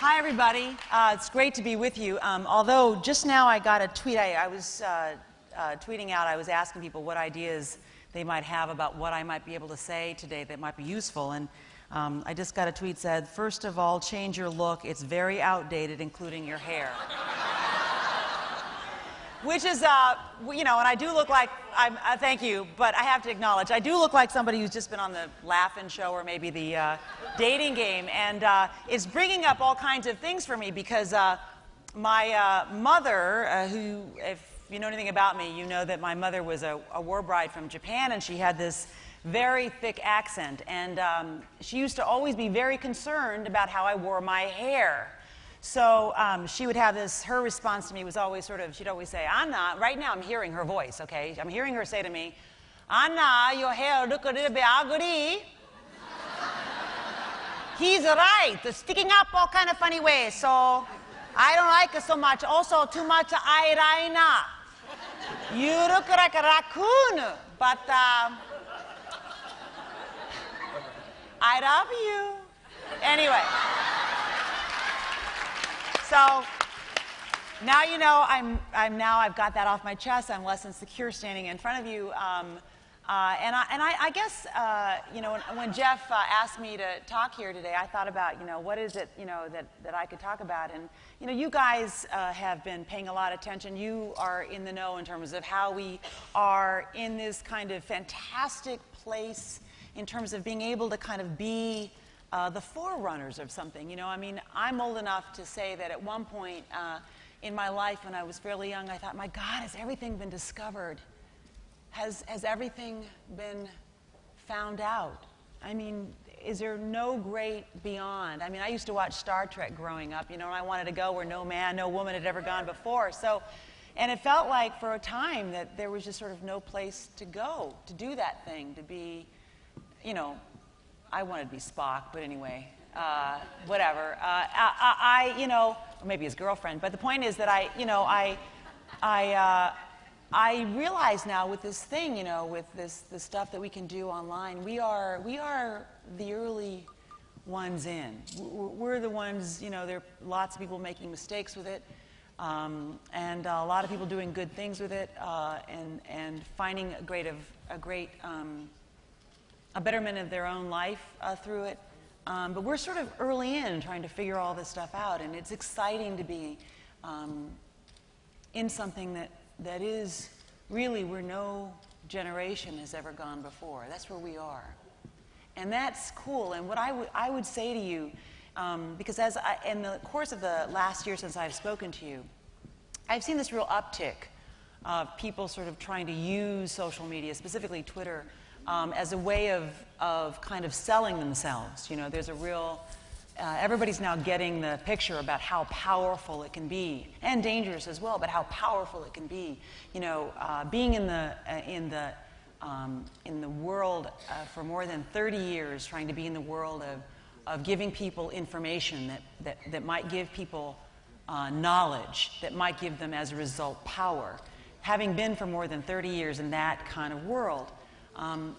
Hi, everybody. It's great to be with you. Although just now I got a tweet. I was tweeting out, I was asking people what ideas they might have about what I might be able to say today that might be useful. And I just got a tweet that said, first of all, change your look. It's very outdated, including your hair. Which is, you know, and I do look like, thank you, but I have to acknowledge, I do look like somebody who's just been on the Laugh-In show or maybe the Dating Game, and it's bringing up all kinds of things for me because my mother, who, if you know anything about me, you know that my mother was a war bride from Japan, and she had this very thick accent, and she used to always be very concerned about how I wore my hair. So she would have this, her response to me was always sort of, she'd always say, Anna, right now I'm hearing her voice, okay? I'm hearing her say to me, Anna, your hair look a little bit ugly. He's right, it's sticking up all kind of funny ways, so I don't like it so much. Also, too much eyeliner. You look like a raccoon, but I love you. Anyway. So now you know I've got that off my chest. I'm less insecure standing in front of you. And I guess you know, when Jeff asked me to talk here today, I thought about, you know, what is it, you know, that I could talk about. And you know, you guys have been paying a lot of attention. You are in the know in terms of how we are in this kind of fantastic place in terms of being able to kind of be the forerunners of something. You know, I mean, I'm old enough to say that at one point in my life when I was fairly young, I thought, my God, has everything been discovered? Has everything been found out? I mean, is there no great beyond? I mean, I used to watch Star Trek growing up, you know, and I wanted to go where no man, no woman had ever gone before. So, and it felt like for a time that there was just sort of no place to go to do that thing, to be, you know, I wanted to be Spock, but anyway, whatever. You know, or maybe his girlfriend. But the point is that I realize now with this thing, you know, with this stuff that we can do online, we are the early ones in. We're the ones, you know, there are lots of people making mistakes with it, and a lot of people doing good things with it, and finding a betterment of their own life through it. But we're sort of early in trying to figure all this stuff out, and it's exciting to be in something that is really where no generation has ever gone before. That's where we are. And that's cool. And what I would say to you, because in the course of the last year since I've spoken to you, I've seen this real uptick of people sort of trying to use social media, specifically Twitter, as a way of kind of selling themselves. You know, there's a real, everybody's now getting the picture about how powerful it can be, and dangerous as well, but how powerful it can be. You know, being in the world for more than 30 years, trying to be in the world of giving people information that might give people knowledge, that might give them as a result power. Having been for more than 30 years in that kind of world,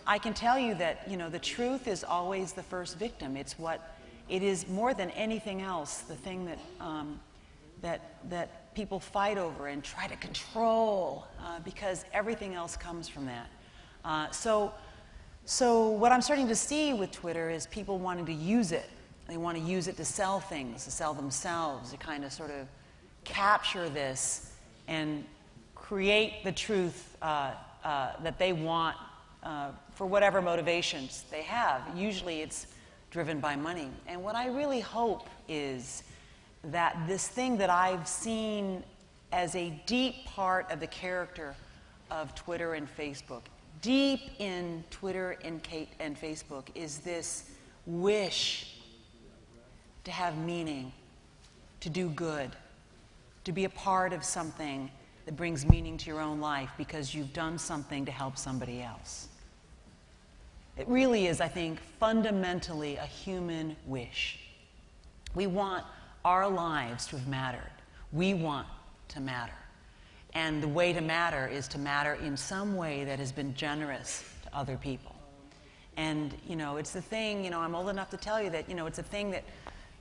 I can tell you that, you know, the truth is always the first victim. It is more than anything else, the thing that people fight over and try to control, because everything else comes from that. So what I'm starting to see with Twitter is people wanting to use it. They want to use it to sell things, to sell themselves, to kind of sort of capture this and create the truth that they want for whatever motivations they have. Usually it's driven by money. And what I really hope is that this thing that I've seen as a deep part of the character of Twitter and Facebook, deep in Twitter and Facebook, is this wish to have meaning, to do good, to be a part of something that brings meaning to your own life because you've done something to help somebody else. It really is, I think, fundamentally a human wish. We want our lives to have mattered. We want to matter. And the way to matter is to matter in some way that has been generous to other people. And, you know, it's the thing, you know, I'm old enough to tell you that, you know, it's a thing that,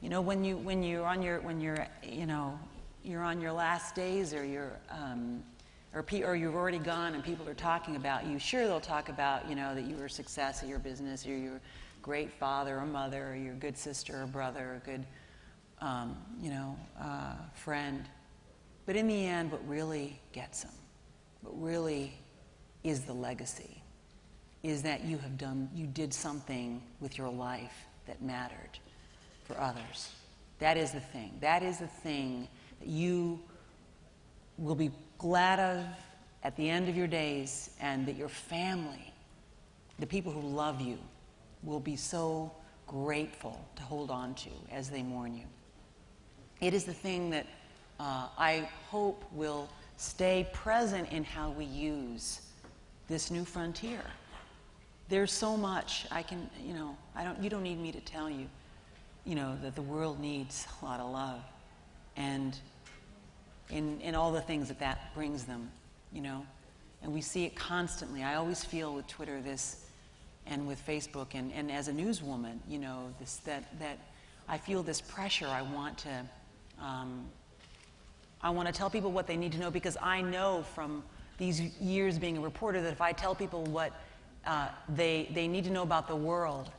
you know, when you're on your last days, or or you've already gone and people are talking about you, sure, they'll talk about, you know, that you were a success at your business, or you're a great father or mother, or you're a good sister or brother, or a good, friend. But in the end, what really gets them, what really is the legacy, is that you did something with your life that mattered for others. That is the thing. That is the thing that you will be glad of at the end of your days, and that your family, the people who love you, will be so grateful to hold on to as they mourn you. It is the thing that I hope will stay present in how we use this new frontier. There's so much you don't need me to tell you, that the world needs a lot of love, and in all the things that brings them, and we see it constantly. I always feel with Twitter this, and with Facebook, and as a newswoman, that I feel this pressure. I want to tell people what they need to know, because I know from these years being a reporter that if I tell people what they need to know about the world,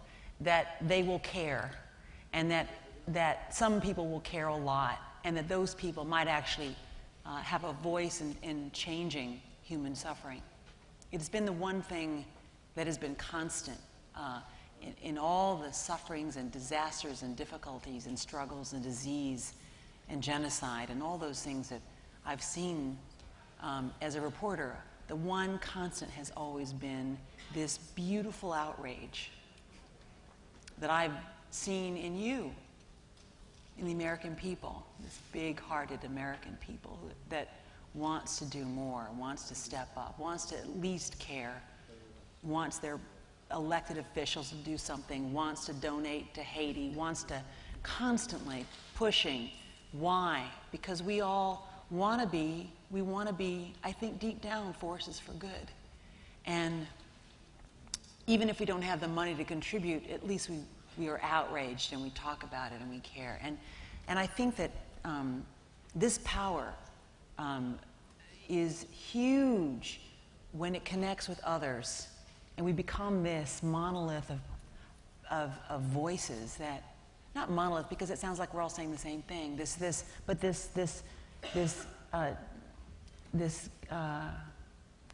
that they will care, and that some people will care a lot, and that those people might actually have a voice in changing human suffering. It's been the one thing that has been constant in all the sufferings and disasters and difficulties and struggles and disease and genocide and all those things that I've seen as a reporter. The one constant has always been this beautiful outrage that I've seen in you, in the American people, this big-hearted American people that wants to do more, wants to step up, wants to at least care, wants their elected officials to do something, wants to donate to Haiti, wants to constantly pushing. Why? Because we all want to be, I think deep down, forces for good. And even if we don't have the money to contribute, at least we are outraged, and we talk about it, and we care. And I think that this power is huge when it connects with others, and we become this monolith of voices that, not monolith because it sounds like we're all saying the same thing, this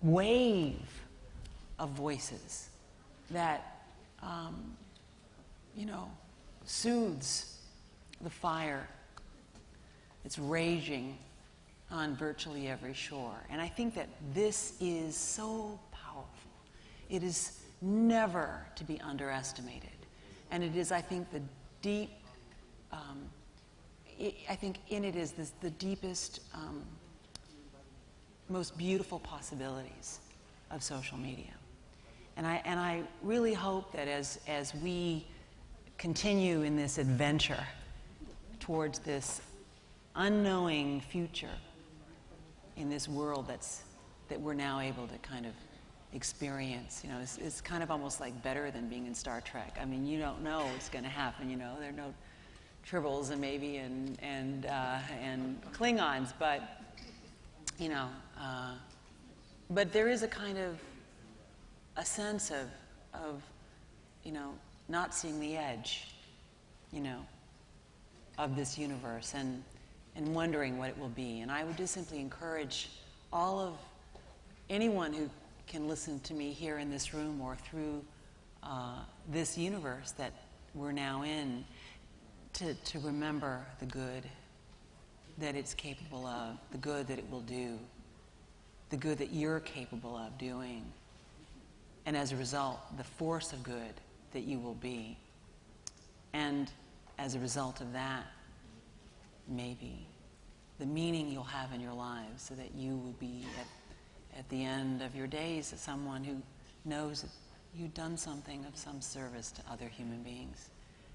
wave of voices that soothes the fire that's raging on virtually every shore. And I think that this is so powerful. It is never to be underestimated. And it is, I think, the deep, I think in it is the deepest, most beautiful possibilities of social media. And I really hope that as we continue in this adventure towards this unknowing future in this world that we're now able to kind of experience, it's kind of almost like better than being in Star Trek. I mean, you don't know what's going to happen. There are no tribbles and maybe and Klingons, but but there is a kind of a sense of not seeing the edge, of this universe, and wondering what it will be. And I would just simply encourage anyone who can listen to me here in this room or through this universe that we're now in, to remember the good that it's capable of, the good that it will do, the good that you're capable of doing, and as a result, the force of good that you will be. And as a result of that, maybe the meaning you'll have in your lives, so that you will be at the end of your days as someone who knows that you've done something of some service to other human beings,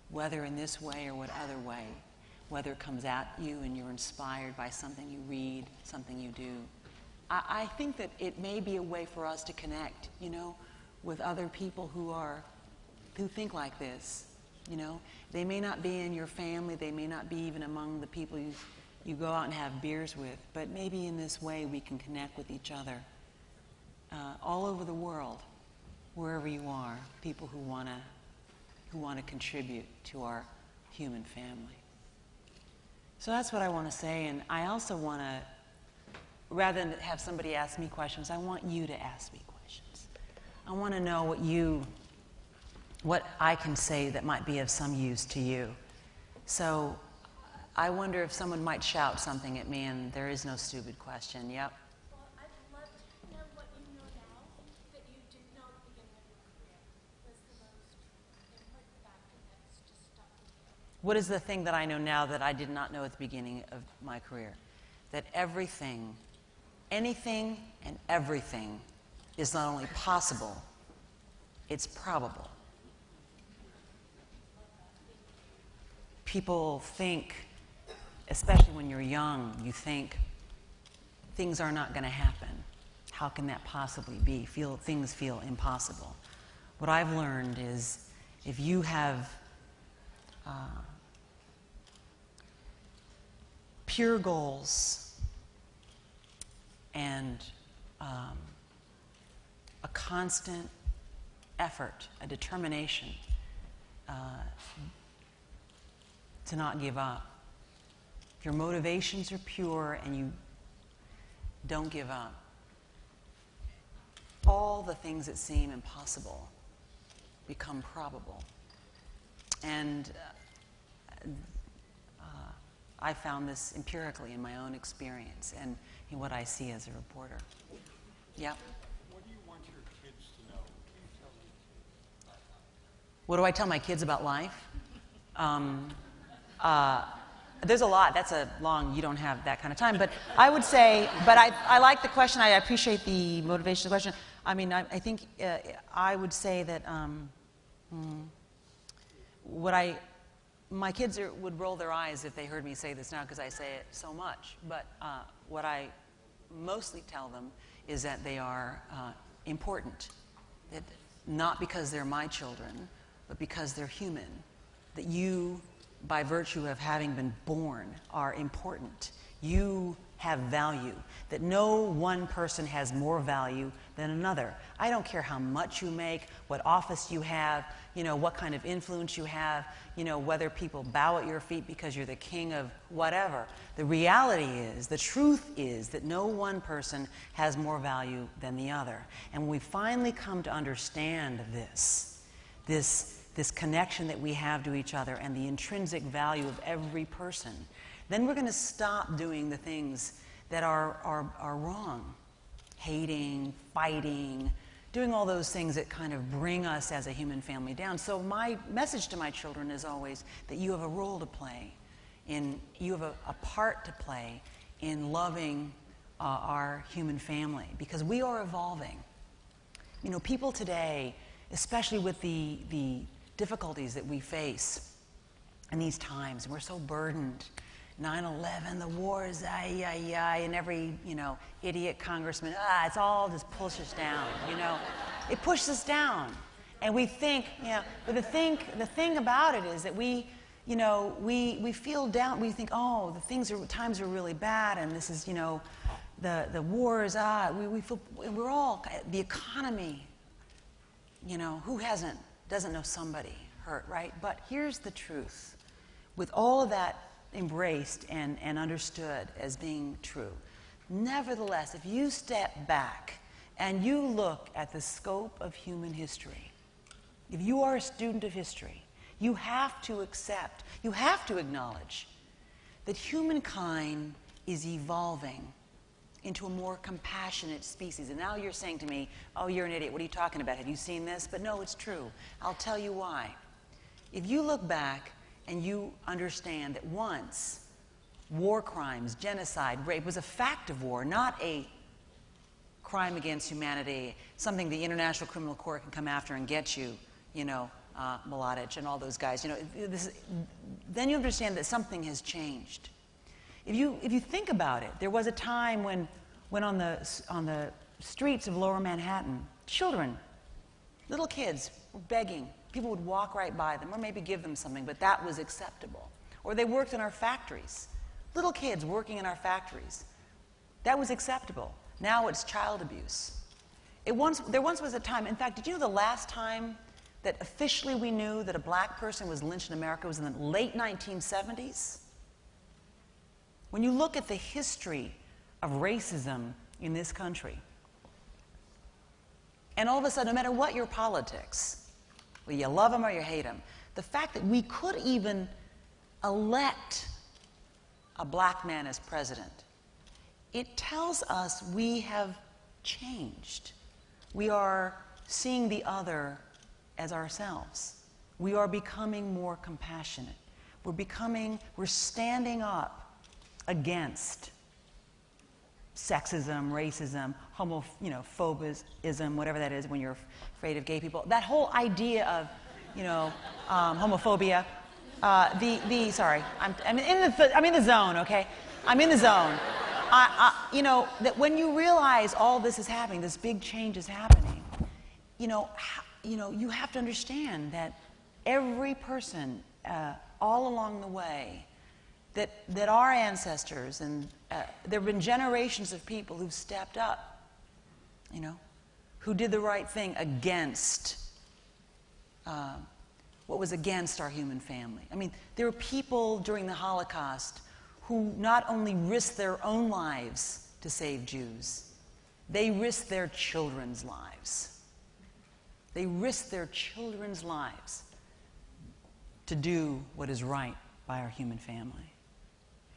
whether in this way or what other way, whether it comes at you and you're inspired by something you read, something you do, I think that it may be a way for us to connect, with other people who think like this. They may not be in your family, they may not be even among the people you go out and have beers with, but maybe in this way we can connect with each other all over the world, wherever you are, people who want to contribute to our human family. So that's what I want to say, and I also want to, rather than have somebody ask me questions, I want you to ask me questions. I want to know what I can say that might be of some use to you. So I wonder if someone might shout something at me, and there is no stupid question. Yep. Well, I'd love to know what you know now that you didn't know at the beginning of your career. What's the most important factor that's just stuck with you? What is the thing that I know now that I did not know at the beginning of my career? That everything, anything and everything is not only possible, it's probable. People think, especially when you're young, you think things are not going to happen. How can that possibly be? Things feel impossible. What I've learned is if you have pure goals and a constant effort, a determination to not give up. If your motivations are pure and you don't give up, all the things that seem impossible become probable. And I found this empirically in my own experience and in what I see as a reporter. Yep. What do you want your kids to know? What do you tell your kids? What do I tell my kids about life? There's a lot. That's a long, you don't have that kind of time. But I would say, but I like the question. I appreciate the motivation of the question. I mean, I think I would say that my kids would roll their eyes if they heard me say this now because I say it so much. But what I mostly tell them is that they are important. That not because they're my children, but because they're human. That you, by virtue of having been born, are important. You have value. That no one person has more value than another. I don't care how much you make, what office you have, what kind of influence you have, whether people bow at your feet because you're the king of whatever. The reality is, the truth is that no one person has more value than the other. And when we finally come to understand this connection that we have to each other and the intrinsic value of every person, then we're going to stop doing the things that are wrong. Hating, fighting, doing all those things that kind of bring us as a human family down. So my message to my children is always that you have a role to play, you have a part to play in loving our human family, because we are evolving. People today, especially with the difficulties that we face in these times, we're so burdened. 9/11, the wars, and every, idiot congressman, it's all just pushes us down, It pushes us down. And we think, but the thing about it is that we feel down, we think, times are really bad, and this is, the wars, we feel, we're all, the economy, who doesn't know somebody hurt, right? But here's the truth. With all of that embraced and understood as being true, nevertheless, if you step back and you look at the scope of human history, if you are a student of history, you have to accept, you have to acknowledge that humankind is evolving into a more compassionate species. And now you're saying to me, oh, you're an idiot. What are you talking about? Have you seen this? But no, it's true. I'll tell you why. If you look back and you understand that once war crimes, genocide, rape was a fact of war, not a crime against humanity, something the International Criminal Court can come after and get you, Mladic and all those guys, then you understand that something has changed. If you think about it, there was a time when when on the streets of Lower Manhattan, children, little kids were begging. People would walk right by them or maybe give them something, but that was acceptable. Or they worked in our factories. Little kids working in our factories. That was acceptable. Now it's child abuse. There once was a time, in fact, did you know the last time that officially we knew that a black person was lynched in America was in the late 1970s? When you look at the history of racism in this country, and all of a sudden, no matter what your politics, whether you love them or you hate them, the fact that we could even elect a black man as president, it tells us we have changed. We are seeing the other as ourselves. We are becoming more compassionate. We're standing up against sexism, racism, phobism, whatever that is when you're afraid of gay people. That whole idea of, homophobia. Sorry, I'm in the zone, okay? I'm in the zone. That when you realize all this is happening, this big change is happening, you have to understand that every person all along the way, that our ancestors, and there have been generations of people who've stepped up, who did the right thing against what was against our human family. I mean, there were people during the Holocaust who not only risked their own lives to save Jews, they risked their children's lives. They risked their children's lives to do what is right by our human family.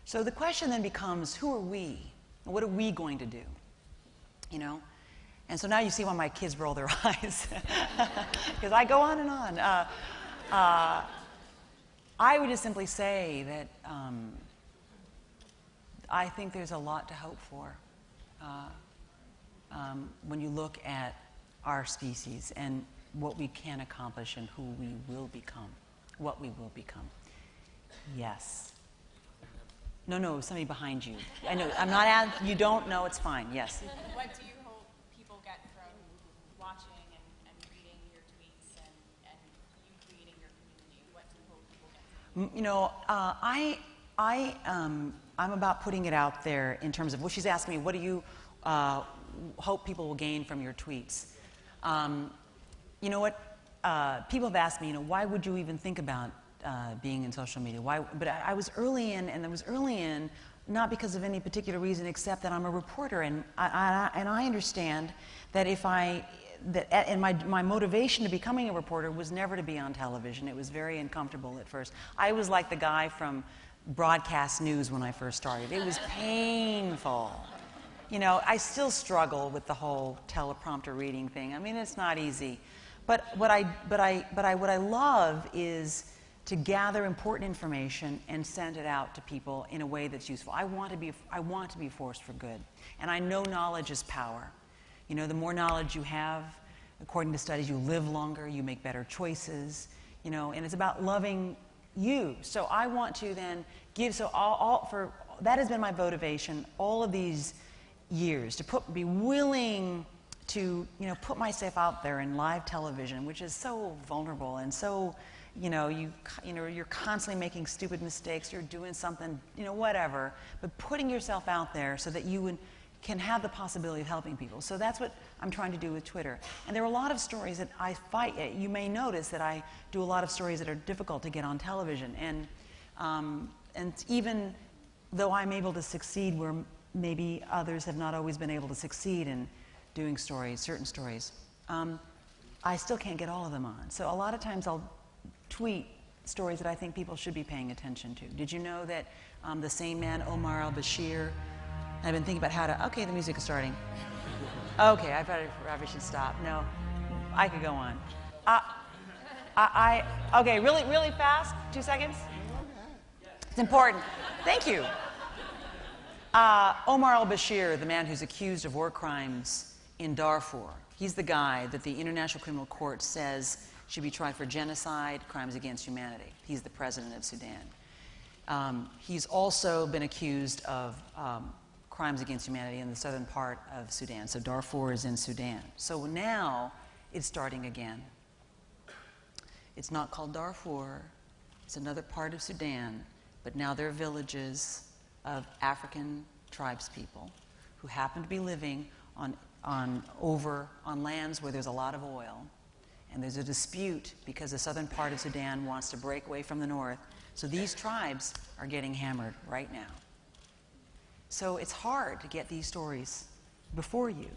So the question then becomes, who are we? What are we going to do? And so now you see why my kids roll their eyes. Because I go on and on. I would just simply say that I think there's a lot to hope for when you look at our species and what we can accomplish and who we will become, what we will become. Yes. No, somebody behind you. I know, I'm not, you don't know, it's fine, yes. What do you hope people get from watching and reading your tweets and you creating your community? What do you hope people get? I'm about putting it out there in terms of, well, she's asking me, what do you hope people will gain from your tweets? You know what? People have asked me, why would you even think about being in social media? Why? But I was early in, and I was early in not because of any particular reason except that I'm a reporter, and I understand that my motivation to becoming a reporter was never to be on television. It was very uncomfortable at first. I was like the guy from broadcast news when I first started. It was painful. I still struggle with the whole teleprompter reading thing. I mean, it's not easy. But what I love is to gather important information and send it out to people in a way that's useful. I want to be a force for good. And I know knowledge is power. The more knowledge you have, according to studies, you live longer, you make better choices, and it's about loving you. So I want to then give, that has been my motivation all of these years, to be willing to, put myself out there in live television, which is so vulnerable and so, you're constantly making stupid mistakes, you're doing something, whatever, but putting yourself out there so that you can have the possibility of helping people. So that's what I'm trying to do with Twitter. And there are a lot of stories that I fight. You may notice that I do a lot of stories that are difficult to get on television. And even though I'm able to succeed where maybe others have not always been able to succeed in doing stories, certain stories, I still can't get all of them on. So a lot of times I'll tweet stories that I think people should be paying attention to. Did you know that the same man, Omar al-Bashir, I've been thinking about how to, okay, the music is starting. Okay, I probably should stop. No, I could go on. Okay, really fast, 2 seconds? It's important. Thank you. Omar al-Bashir, the man who's accused of war crimes in Darfur, he's the guy that the International Criminal Court says should be tried for genocide, crimes against humanity. He's the president of Sudan. He's also been accused of crimes against humanity in the southern part of Sudan. So Darfur is in Sudan. So now it's starting again. It's not called Darfur. It's another part of Sudan, but now there are villages of African tribespeople who happen to be living on lands where there's a lot of oil. And there's a dispute because the southern part of Sudan wants to break away from the north. So these tribes are getting hammered right now. So it's hard to get these stories before you.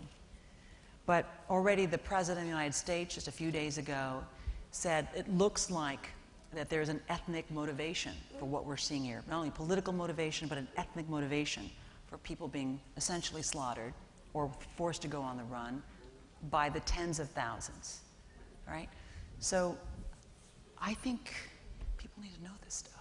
But already the President of the United States, just a few days ago, said it looks like that there's an ethnic motivation for what we're seeing here. Not only political motivation, but an ethnic motivation for people being essentially slaughtered or forced to go on the run by the tens of thousands, right? So I think people need to know this stuff.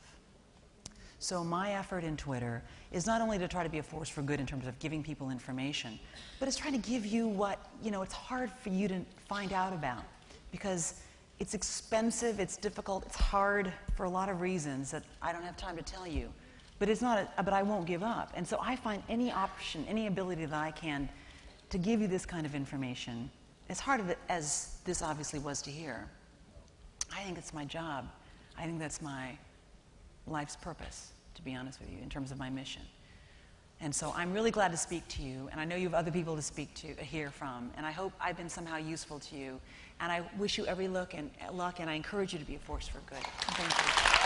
So my effort in Twitter is not only to try to be a force for good in terms of giving people information, but it's trying to give you what, it's hard for you to find out about because it's expensive, it's difficult, it's hard for a lot of reasons that I don't have time to tell you. But but I won't give up. And so I find any option, any ability that I can to give you this kind of information, as hard of it as this obviously was to hear. I think it's my job. I think that's my life's purpose, to be honest with you, in terms of my mission. And so I'm really glad to speak to you, and I know you have other people to hear from, and I hope I've been somehow useful to you. And I wish you every luck, and I encourage you to be a force for good. Thank you.